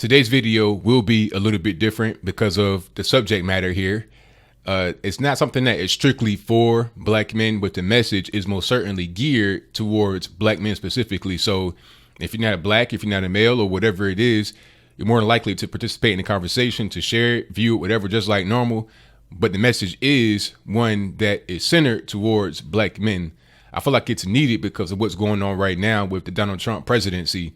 Today's video will be a little bit different because of the subject matter here. It's not something that is strictly for black men, but the message is most certainly geared towards black men specifically. So if you're not a black, if you're not a male or whatever it is, you're more likely to participate in the conversation, to share it, view it, whatever, just like normal. But the message is one that is centered towards black men. I feel like it's needed because of what's going on right now with the Donald Trump presidency.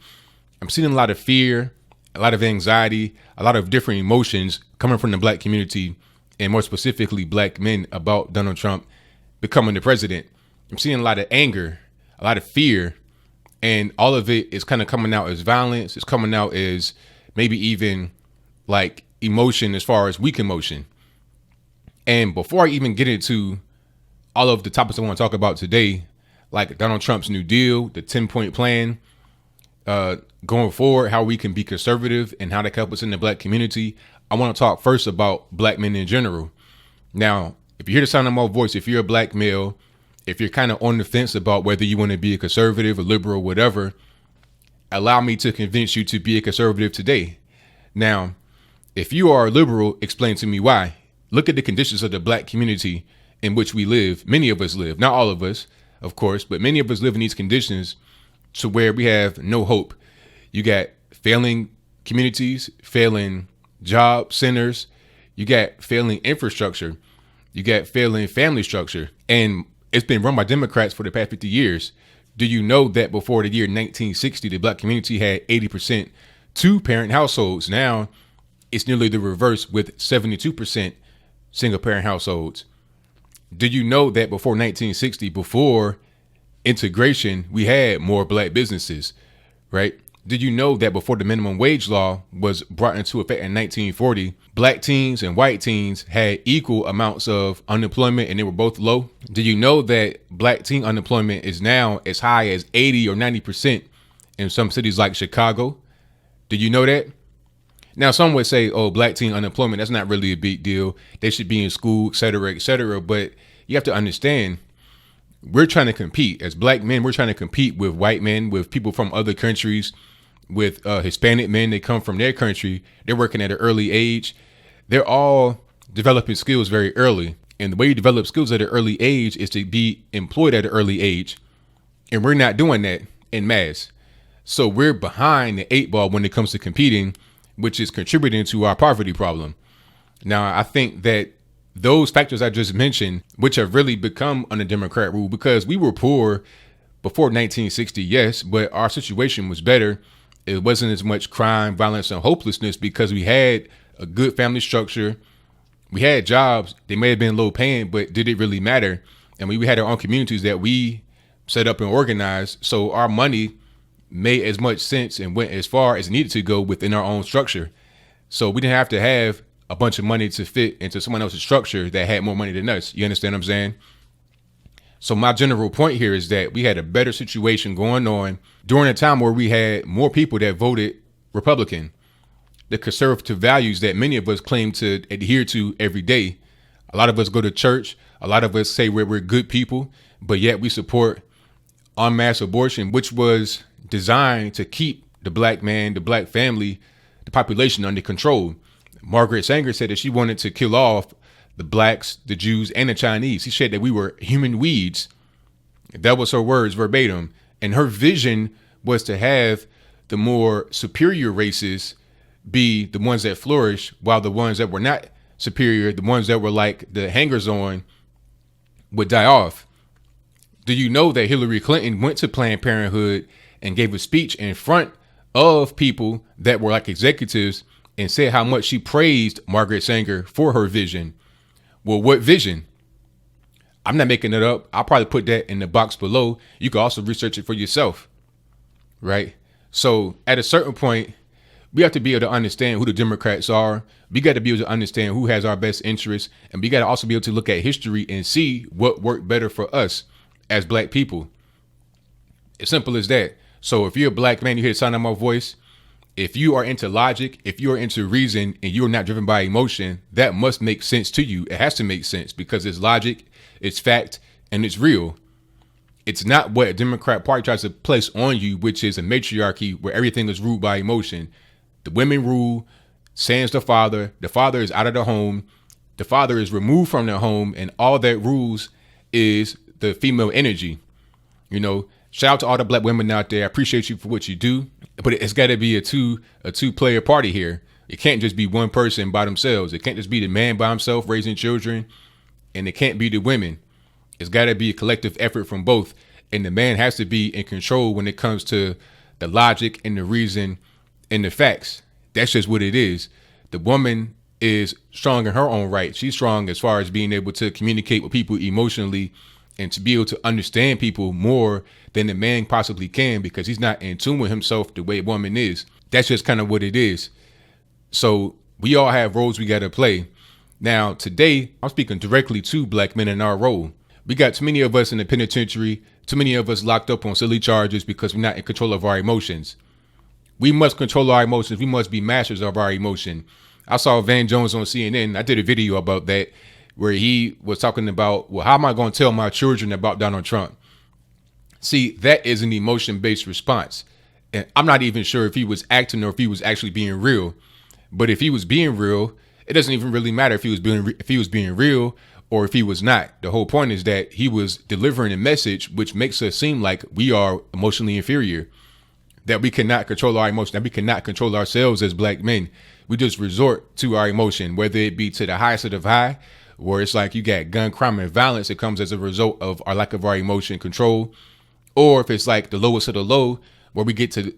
I'm seeing a lot of fear, a lot of anxiety, a lot of different emotions coming from the black community, and more specifically black men, about Donald Trump becoming the president. I'm seeing a lot of anger, a lot of fear, and all of it is kind of coming out as violence. It's coming out as maybe even like emotion, as far as weak emotion. And before I even get into all of the topics I want to talk about today, like Donald Trump's New Deal, the 10-point plan, going forward, how we can be conservative and how that can help us in the black community, I want to talk first about black men in general. Now, if you hear the sound of my voice, if you're a black male, if you're kind of on the fence about whether you want to be a conservative, a liberal, whatever, allow me to convince you to be a conservative today. Now, if you are a liberal, explain to me why. Look at the conditions of the black community in which we live. Many of us live, not all of us, of course, but many of us live in these conditions to where we have no hope. You got failing communities, failing job centers, you got failing infrastructure, you got failing family structure, and it's been run by Democrats for the past 50 years. Do you know that before the year 1960, the black community had 80% two-parent households? Now it's nearly the reverse with 72% single-parent households. Do you know that before 1960, before integration, we had more black businesses, right? Did you know that before the minimum wage law was brought into effect in 1940, black teens and white teens had equal amounts of unemployment and they were both low? Did you know that black teen unemployment is now as high as 80 or 90% in some cities like Chicago? Did you know that? Now, some would say, oh, black teen unemployment, that's not really a big deal. They should be in school, et cetera, et cetera. But you have to understand, we're trying to compete as black men. We're trying to compete with white men, with people from other countries, with Hispanic men. They come from their country. They're working at an early age. They're all developing skills very early. And the way you develop skills at an early age is to be employed at an early age. And we're not doing that en masse. So we're behind the 8 ball when it comes to competing, which is contributing to our poverty problem. Now, I think that those factors I just mentioned, which have really become under Democrat rule, because we were poor before 1960, yes, but our situation was better. It wasn't as much crime, violence, and hopelessness because we had a good family structure. We had jobs. They may have been low paying, but did it really matter? And we had our own communities that we set up and organized. So our money made as much sense and went as far as it needed to go within our own structure. So we didn't have to have a bunch of money to fit into someone else's structure that had more money than us. You understand what I'm saying? So my general point here is that we had a better situation going on during a time where we had more people that voted Republican. The conservative values that many of us claim to adhere to every day. A lot of us go to church. A lot of us say we're good people, but yet we support en masse abortion, which was designed to keep the black man, the black family, the population under control. Margaret Sanger said that she wanted to kill off the blacks, the Jews, and the Chinese. She said that we were human weeds. That was her words verbatim. And her vision was to have the more superior races be the ones that flourish, while the ones that were not superior, the ones that were like the hangers on, would die off. Do you know that Hillary Clinton went to Planned Parenthood and gave a speech in front of people that were like executives and said how much she praised Margaret Sanger for her vision? Well, what vision? I'm not making it up. I'll probably put that in the box below. You can also research it for yourself, right? So at a certain point, we have to be able to understand who the Democrats are. We got to be able to understand who has our best interests. And we got to also be able to look at history and see what worked better for us as black people. As simple as that. So if you're a black man, you hear the sound of my voice. If you are into logic, if you are into reason, and you're not driven by emotion, that must make sense to you. It has to make sense because it's logic, it's fact, and it's real. It's not what a Democrat Party tries to place on you, which is a matriarchy where everything is ruled by emotion. The women rule, sans the father. The father is out of the home. The father is removed from the home, and all that rules is the female energy. You know, shout out to all the black women out there. I appreciate you for what you do, but it's got to be a two player party here. It can't just be one person by themselves. It can't just be the man by himself raising children, and it can't be the women. It's got to be a collective effort from both, and the man has to be in control when it comes to the logic and the reason and the facts. That's just what it is. The woman is strong in her own right. She's strong as far as being able to communicate with people emotionally and to be able to understand people more than the man possibly can, because he's not in tune with himself the way a woman is. That's just kind of what it is. So we all have roles we got to play. Now, today, I'm speaking directly to black men in our role. We got too many of us in the penitentiary, too many of us locked up on silly charges because we're not in control of our emotions. We must control our emotions. We must be masters of our emotion. I saw Van Jones on CNN. I did a video about that where he was talking about, well, how am I going to tell my children about Donald Trump? See, that is an emotion-based response. And I'm not even sure if he was acting or if he was actually being real. But if he was being real, it doesn't even really matter if he was being real or if he was not. The whole point is that he was delivering a message which makes us seem like we are emotionally inferior, that we cannot control our emotion, that we cannot control ourselves as black men. We just resort to our emotion, whether it be to the highest of high, where it's like you got gun crime and violence. It comes as a result of our lack of our emotion control. Or if it's like the lowest of the low, where we get to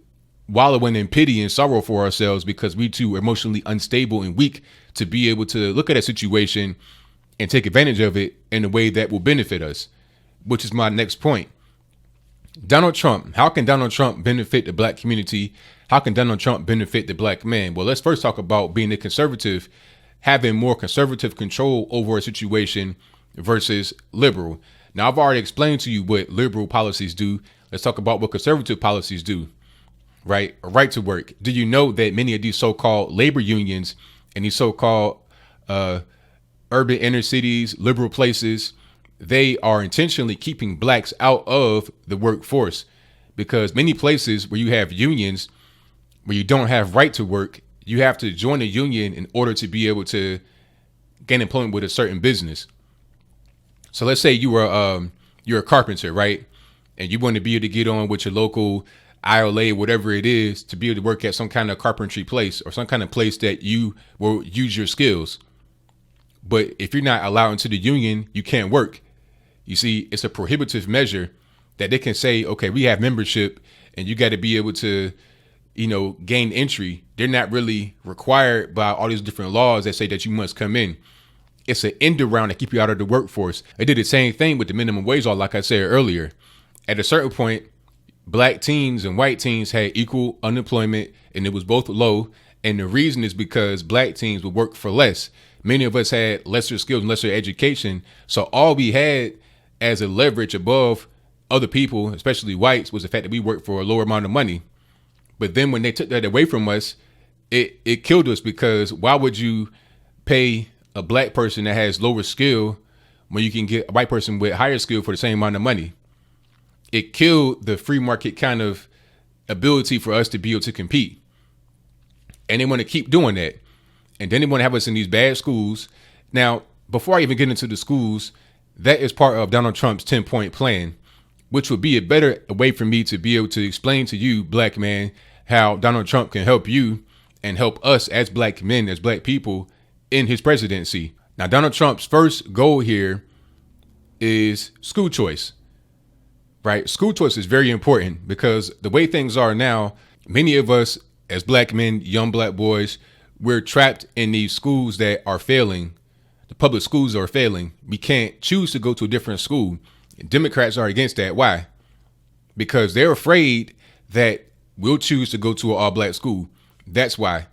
wallowing in pity and sorrow for ourselves because we too are emotionally unstable and weak to be able to look at a situation and take advantage of it in a way that will benefit us, which is my next point. Donald Trump. How can Donald Trump benefit the black community? How can Donald Trump benefit the black man? Well, let's first talk about being a conservative, having more conservative control over a situation versus liberal. Now, I've already explained to you what liberal policies do. Let's talk about what conservative policies do. Right? A right to work. Do you know that many of these so-called labor unions and these so-called urban inner cities, liberal places, they are intentionally keeping blacks out of the workforce, because many places where you have unions, where you don't have right to work, you have to join a union in order to be able to gain employment with a certain business. So let's say you're a carpenter, right? And you want to be able to get on with your local ILA, whatever it is, to be able to work at some kind of carpentry place or some kind of place that you will use your skills. But if you're not allowed into the union, you can't work. You see, it's a prohibitive measure that they can say, okay, we have membership and you got to be able to, gain entry. They're not really required by all these different laws that say that you must come in. It's an end around to keep you out of the workforce. They did the same thing with the minimum wage law, like I said earlier. At a certain point, black teens and white teens had equal unemployment, and it was both low. And the reason is because black teens would work for less. Many of us had lesser skills and lesser education. So all we had as a leverage above other people, especially whites, was the fact that we worked for a lower amount of money. But then when they took that away from us, it killed us, because why would you pay a black person that has lower skill when you can get a white person with higher skill for the same amount of money? It killed the free market kind of ability for us to be able to compete. And they want to keep doing that. And then they want to have us in these bad schools. Now, before I even get into the schools, that is part of Donald Trump's 10-point plan, which would be a better way for me to be able to explain to you, black man, how Donald Trump can help you and help us as black men, as black people in his presidency. Now, Donald Trump's first goal here is school choice. Right? School choice is very important, because the way things are now, many of us as black men, young black boys, we're trapped in these schools that are failing. The public schools are failing. We can't choose to go to a different school. Democrats are against that. Why? Because they're afraid that we'll choose to go to an all black school. That's why.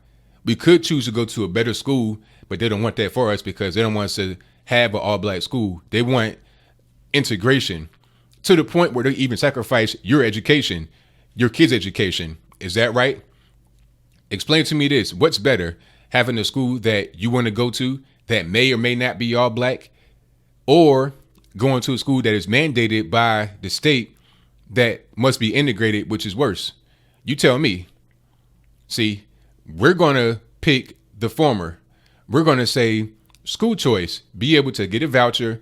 We could choose to go to a better school, but they don't want that for us, because they don't want us to have an all black school. They want integration, to the point where they even sacrifice your education, your kids' education. Is that right? Explain to me this. What's better, having a school that you want to go to that may or may not be all black, or going to a school that is mandated by the state that must be integrated, which is worse? You tell me. See, We're going to pick the former. We're going to say school choice, be able to get a voucher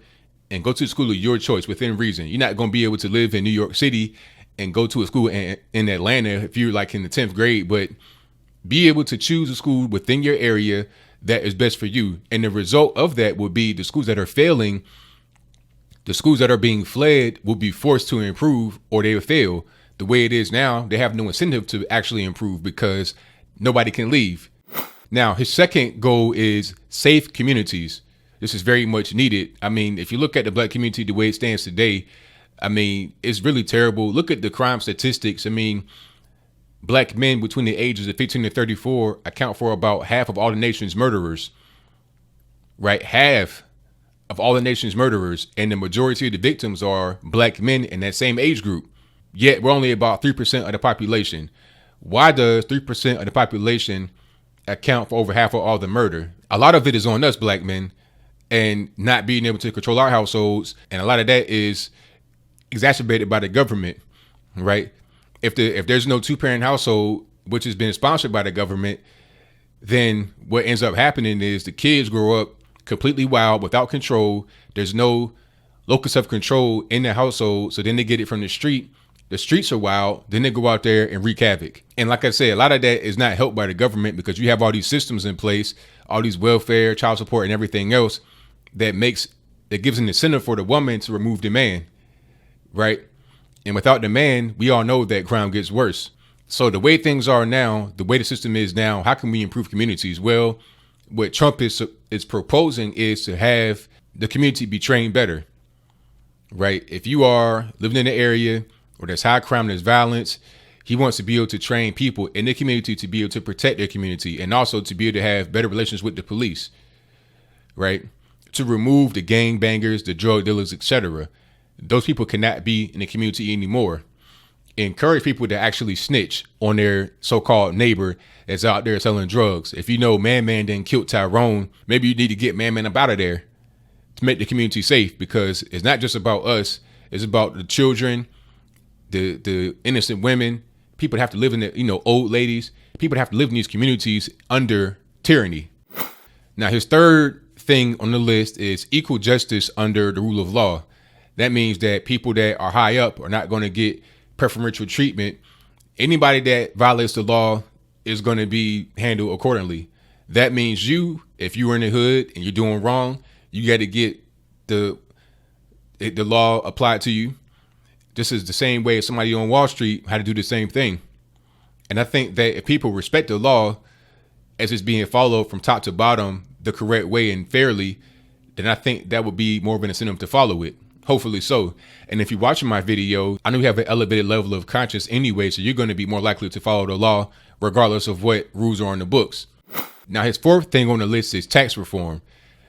and go to the school of your choice within reason. You're not going to be able to live in New York City and go to a school in Atlanta if you're like in the 10th grade, but be able to choose a school within your area that is best for you. And the result of that will be the schools that are failing, the schools that are being fled will be forced to improve or they will fail. The way it is now, they have no incentive to actually improve because nobody can leave. Now, his second goal is safe communities. This is very much needed. I mean, if you look at the black community the way it stands today, I mean, it's really terrible. Look at the crime statistics. I mean, black men between the ages of 15 to 34 account for about half of all the nation's murderers, right? Half of all the nation's murderers. And the majority of the victims are black men in that same age group. Yet we're only about 3% of the population. Why does 3% of the population account for over half of all the murder? A lot of it is on us black men and not being able to control our households. And a lot of that is exacerbated by the government, right? If there's no 2-parent household, which has been sponsored by the government, then what ends up happening is the kids grow up completely wild, without control. There's no locus of control in the household. So then they get it from the street. The streets are wild. Then they go out there and wreak havoc. And like I said, a lot of that is not helped by the government because you have all these systems in place, all these welfare, child support, and everything else that gives an incentive for the woman to remove the man, right? And without the man, we all know that crime gets worse. So the way things are now, the way the system is now, how can we improve communities? Well, what Trump is proposing is to have the community be trained better, right? If you are living in an area where there's high crime, there's violence, he wants to be able to train people in the community to be able to protect their community and also to be able to have better relations with the police, right? To remove the gangbangers, the drug dealers, etc. Those people cannot be in the community anymore. Encourage people to actually snitch on their so-called neighbor that's out there selling drugs. If you know Man didn't kill Tyrone, maybe you need to get Man up out of there to make the community safe, because it's not just about us. It's about the children, the innocent women, people that have to live in the, old ladies, people that have to live in these communities under tyranny. Now, his third thing on the list is equal justice under the rule of law. That means that people that are high up are not going to get preferential treatment. Anybody that violates the law is going to be handled accordingly. That means if you are in the hood and you're doing wrong, you got to get the law applied to you. This is the same way as somebody on Wall Street had to do the same thing. And I think that if people respect the law as it's being followed from top to bottom the correct way and fairly, then I think that would be more of an incentive to follow it. Hopefully so. And if you're watching my video, I know you have an elevated level of conscience anyway, so you're going to be more likely to follow the law regardless of what rules are in the books. Now, his fourth thing on the list is tax reform.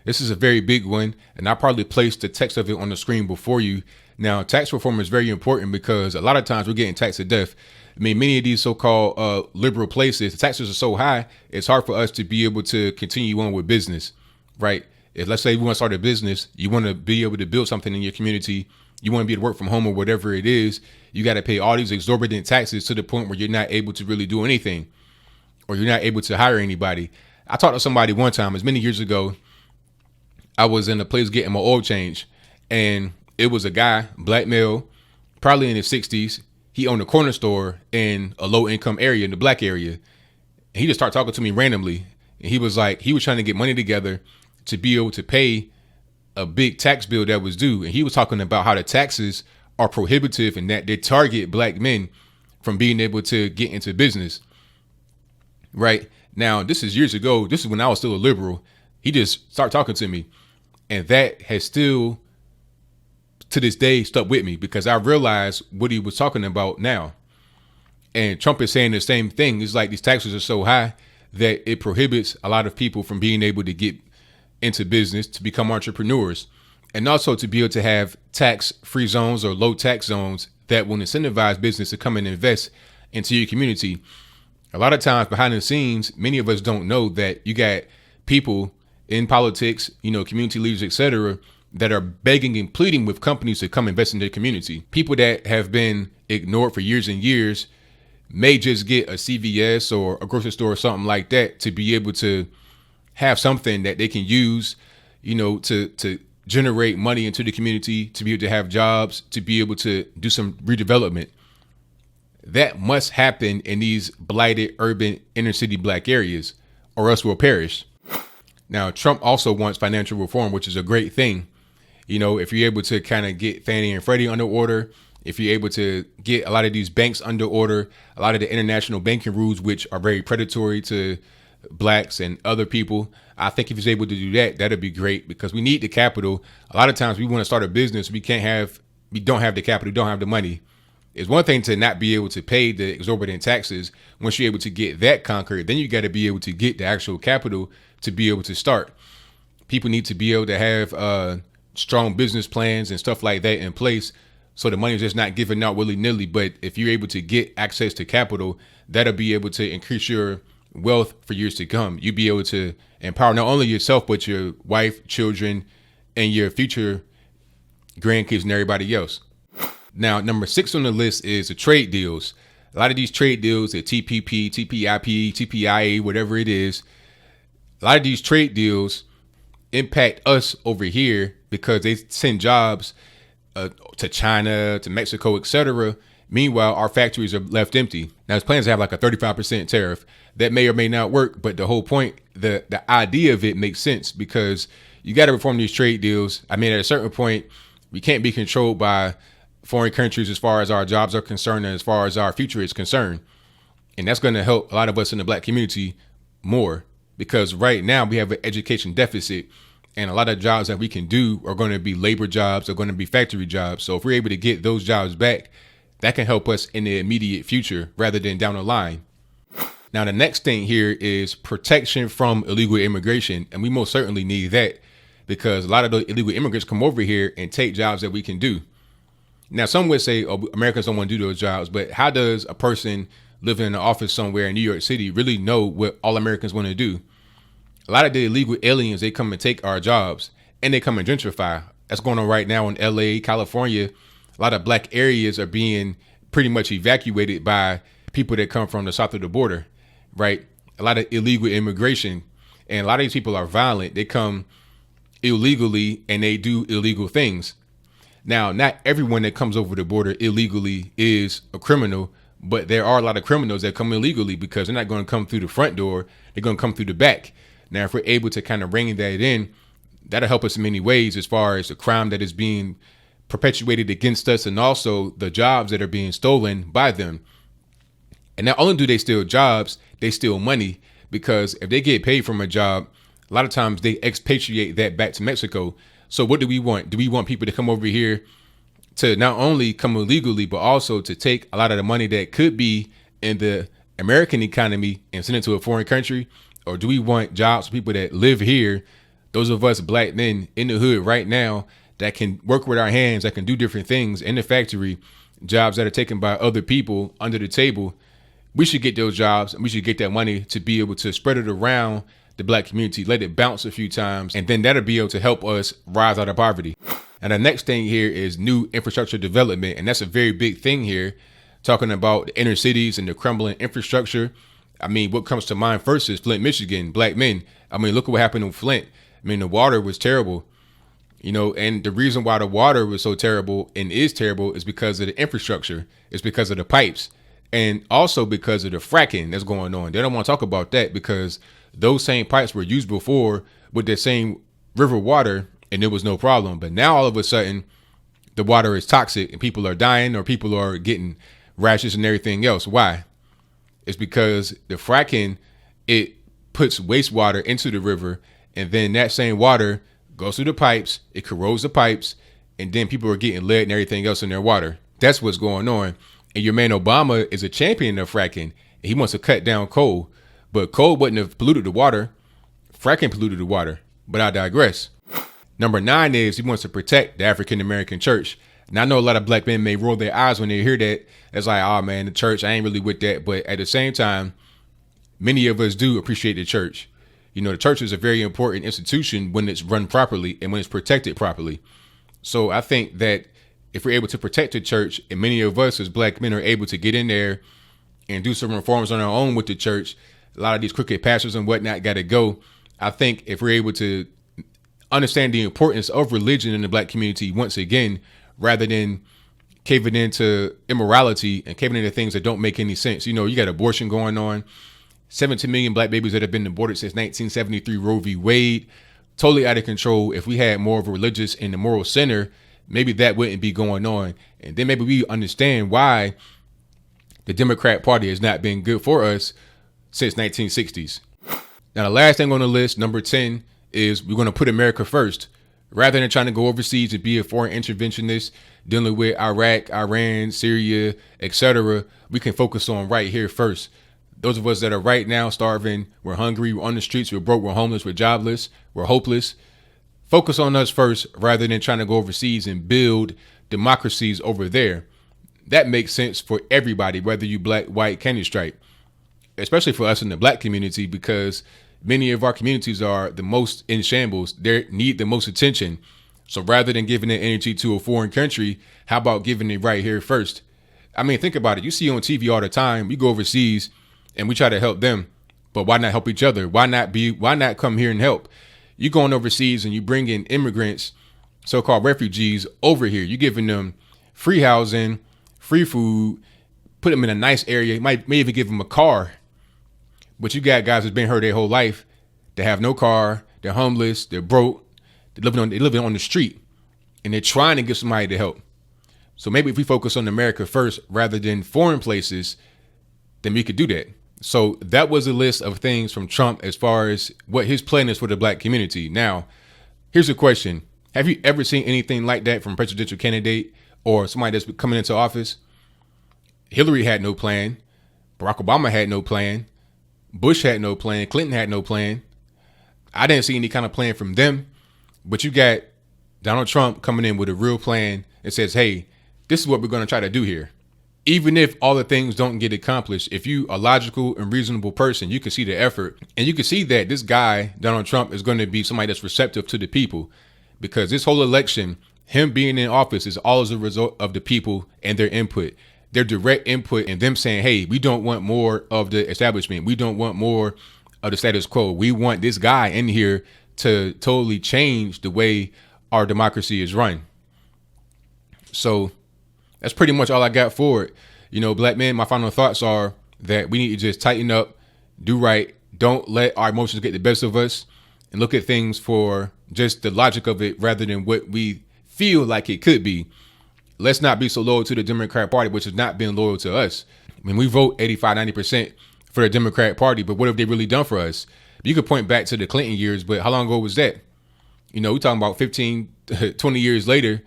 This is a very big one, and I probably placed the text of it on the screen before you. Now, tax reform is very important because a lot of times we're getting taxed to death. I mean, many of these so-called liberal places, the taxes are so high, it's hard for us to be able to continue on with business, right? If let's say we want to start a business, you want to be able to build something in your community, you want to be able to work from home or whatever it is, you got to pay all these exorbitant taxes to the point where you're not able to really do anything, or you're not able to hire anybody. I talked to somebody one time, as many years ago, I was in a place getting my oil change, and it was a guy, black male, probably in his 60s. He owned a corner store in a low income area, in the black area. And he just started talking to me randomly. And he was like, he was trying to get money together to be able to pay a big tax bill that was due. And he was talking about how the taxes are prohibitive and that they target black men from being able to get into business. Right now, this is years ago. This is when I was still a liberal. He just started talking to me. And that has still, to this day, stuck with me because I realized what he was talking about now. And Trump is saying the same thing. It's like these taxes are so high that it prohibits a lot of people from being able to get into business, to become entrepreneurs, and also to be able to have tax-free zones or low tax zones that will incentivize business to come and invest into your community. A lot of times behind the scenes, many of us don't know that you got people in politics, community leaders, etc., that are begging and pleading with companies to come invest in their community. People that have been ignored for years and years may just get a CVS or a grocery store or something like that to be able to have something that they can use, to generate money into the community, to be able to have jobs, to be able to do some redevelopment. That must happen in these blighted urban inner city black areas, or else we'll perish. Now, Trump also wants financial reform, which is a great thing. If you're able to kind of get Fannie and Freddie under order, if you're able to get a lot of these banks under order, a lot of the international banking rules, which are very predatory to blacks and other people, I think if he's able to do that, that'd be great, because we need the capital. A lot of times we want to start a business, we don't have the capital, we don't have the money. It's one thing to not be able to pay the exorbitant taxes. Once you're able to get that conquered, then you got to be able to get the actual capital to be able to start. People need to be able to have strong business plans and stuff like that in place, so the money is just not given out willy-nilly. But if you're able to get access to capital, that'll be able to increase your wealth for years to come. You'll be able to empower not only yourself, but your wife, children, and your future grandkids and everybody else. Now, number 6 on the list is the trade deals. A lot of these trade deals, the TPP, TPIP, TPIA, whatever it is, a lot of these trade deals impact us over here because they send jobs to China, to Mexico, etc. Meanwhile, our factories are left empty. Now, there's plans to have like a 35% tariff. That may or may not work, but the whole point, the idea of it makes sense, because you got to reform these trade deals. I mean, at a certain point, we can't be controlled by foreign countries as far as our jobs are concerned and as far as our future is concerned. And that's going to help a lot of us in the black community more, because right now we have an education deficit, and a lot of jobs that we can do are going to be labor jobs, are going to be factory jobs. So if we're able to get those jobs back, that can help us in the immediate future rather than down the line. Now, the next thing here is protection from illegal immigration. And we most certainly need that, because a lot of the illegal immigrants come over here and take jobs that we can do. Now, some would say, oh, Americans don't want to do those jobs, but how does a person living in an office somewhere in New York City really know what all Americans want to do? A lot of the illegal aliens, they come and take our jobs, and they come and gentrify. That's going on right now in LA, California. A lot of black areas are being pretty much evacuated by people that come from the south of the border, right? A lot of illegal immigration, and a lot of these people are violent. They come illegally and they do illegal things. Now, not everyone that comes over the border illegally is a criminal, but there are a lot of criminals that come illegally because they're not going to come through the front door. They're going to come through the back. Now, if we're able to kind of bring that in, that'll help us in many ways as far as the crime that is being perpetuated against us, and also the jobs that are being stolen by them. And not only do they steal jobs, they steal money, because if they get paid from a job, a lot of times they expatriate that back to Mexico. So what do we want? Do we want people to come over here to not only come illegally, but also to take a lot of the money that could be in the American economy and send it to a foreign country? Or do we want jobs for people that live here, those of us black men in the hood right now that can work with our hands, that can do different things in the factory, jobs that are taken by other people under the table? We should get those jobs, and we should get that money to be able to spread it around the black community, let it bounce a few times, and then that'll be able to help us rise out of poverty. And the next thing here is new infrastructure development. And that's a very big thing here, talking about the inner cities and the crumbling infrastructure. I mean, what comes to mind first is Flint, Michigan, black men. I mean, look at what happened in Flint. I mean, the water was terrible, and the reason why the water was so terrible and is terrible is because of the infrastructure. It's because of the pipes, and also because of the fracking that's going on. They don't want to talk about that, because those same pipes were used before with the same river water, and there was no problem. But now all of a sudden, the water is toxic and people are dying, or people are getting rashes and everything else. Why? It's because the fracking, it puts wastewater into the river, and then that same water goes through the pipes, it corrodes the pipes, and then people are getting lead and everything else in their water. That's what's going on. And your man Obama is a champion of fracking. He wants to cut down coal, but coal wouldn't have polluted the water. Fracking polluted the water, but I digress. Number 9 is he wants to protect the African American church. And I know a lot of black men may roll their eyes when they hear that. It's like, oh man, the church, I ain't really with that. But at the same time, many of us do appreciate the church. The church is a very important institution when it's run properly and when it's protected properly. So I think that if we're able to protect the church, and many of us as black men are able to get in there and do some reforms on our own with the church, a lot of these crooked pastors and whatnot got to go. I think if we're able to understand the importance of religion in the black community once again, rather than caving into immorality and caving into things that don't make any sense. You know, you got abortion going on, 17 million black babies that have been aborted since 1973 Roe v. Wade, totally out of control. If we had more of a religious and a moral center, maybe that wouldn't be going on. And then maybe we understand why the Democrat Party has not been good for us since 1960s. Now, the last thing on the list, number 10, is we're going to put America first. Rather than trying to go overseas and be a foreign interventionist, dealing with Iraq, Iran, Syria, etc., we can focus on right here first. Those of us that are right now starving, we're hungry, we're on the streets, we're broke, we're homeless, we're jobless, we're hopeless. Focus on us first rather than trying to go overseas and build democracies over there. That makes sense for everybody, whether you black, white, candy stripe, especially for us in the black community, because many of our communities are the most in shambles. They need the most attention. So rather than giving that energy to a foreign country, how about giving it right here first? I mean, think about it. You see on TV all the time, we go overseas and we try to help them, but why not help each other? Why not come here and help? You going overseas and you bring in immigrants, so-called refugees over here. You giving them free housing, free food, put them in a nice area. You may even give them a car. But you got guys that's been hurt their whole life. They have no car. They're homeless. They're broke. They're living on the street, and they're trying to get somebody to help. So maybe if we focus on America first rather than foreign places, then we could do that. So that was a list of things from Trump as far as what his plan is for the black community. Now, here's a question. Have you ever seen anything like that from a presidential candidate or somebody that's coming into office? Hillary had no plan. Barack Obama had no plan. Bush had no plan. Clinton had no plan. I didn't see any kind of plan from them. But you got Donald Trump coming in with a real plan and says, hey, this is what we're going to try to do here. Even if all the things don't get accomplished, if you a logical and reasonable person, you can see the effort. And you can see that this guy, Donald Trump, is going to be somebody that's receptive to the people. Because this whole election, him being in office, is all as a result of the people and their input. Their direct input and them saying, hey, we don't want more of the establishment. We don't want more of the status quo. We want this guy in here to totally change the way our democracy is run. So that's pretty much all I got for it. You know, black men, my final thoughts are that we need to just tighten up, do right. Don't let our emotions get the best of us, and look at things for just the logic of it rather than what we feel like it could be. Let's not be so loyal to the Democrat Party, which has not been loyal to us. I mean, we vote 85, 90% for the Democrat Party, but what have they really done for us? You could point back to the Clinton years, but how long ago was that? You know, we're talking about 15, 20 years later.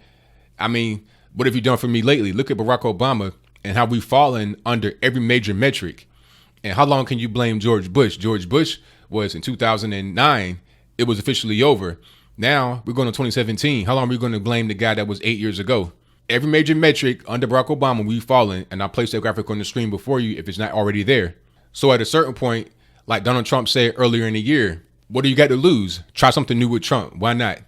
I mean, what have you done for me lately? Look at Barack Obama and how we've fallen under every major metric. And how long can you blame George Bush? George Bush was in 2009. It was officially over. Now we're going to 2017. How long are we going to blame the guy that was 8 years ago? Every major metric under Barack Obama, we've fallen. And I'll place that graphic on the screen before you if it's not already there. So at a certain point, like Donald Trump said earlier in the year, what do you got to lose? Try something new with Trump. Why not?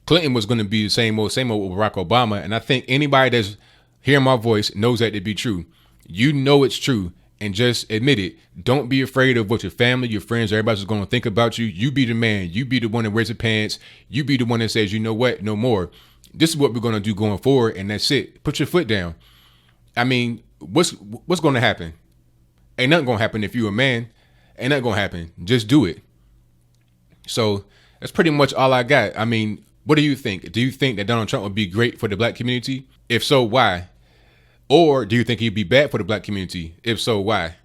Clinton was going to be the same old with Barack Obama. And I think anybody that's hearing my voice knows that to be true. You know it's true. And just admit it. Don't be afraid of what your family, your friends, everybody's going to think about you. You be the man. You be the one that wears the pants. You be the one that says, you know what? No more. This is what we're going to do going forward. And that's it. Put your foot down. I mean, what's going to happen? Ain't nothing going to happen if you're a man. Ain't nothing going to happen. Just do it. So that's pretty much all I got. I mean, what do you think? Do you think that Donald Trump would be great for the black community? If so, why? Or do you think he'd be bad for the black community? If so, why?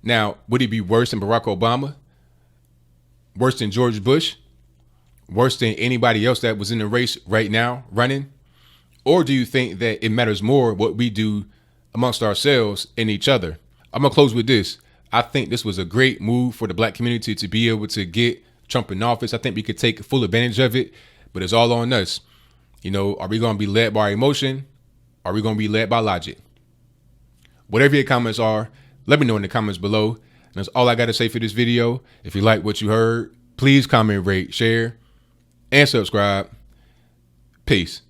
Now, would he be worse than Barack Obama? Worse than George Bush? Worse than anybody else that was in the race right now running? Or do you think that it matters more what we do amongst ourselves and each other? I'm going to close with this. I think this was a great move for the black community to be able to get Trump in office. I think we could take full advantage of it, but it's all on us. You know, are we going to be led by emotion? Are we going to be led by logic? Whatever your comments are, let me know in the comments below. And that's all I got to say for this video. If you like what you heard, please comment, rate, share, and subscribe. Peace.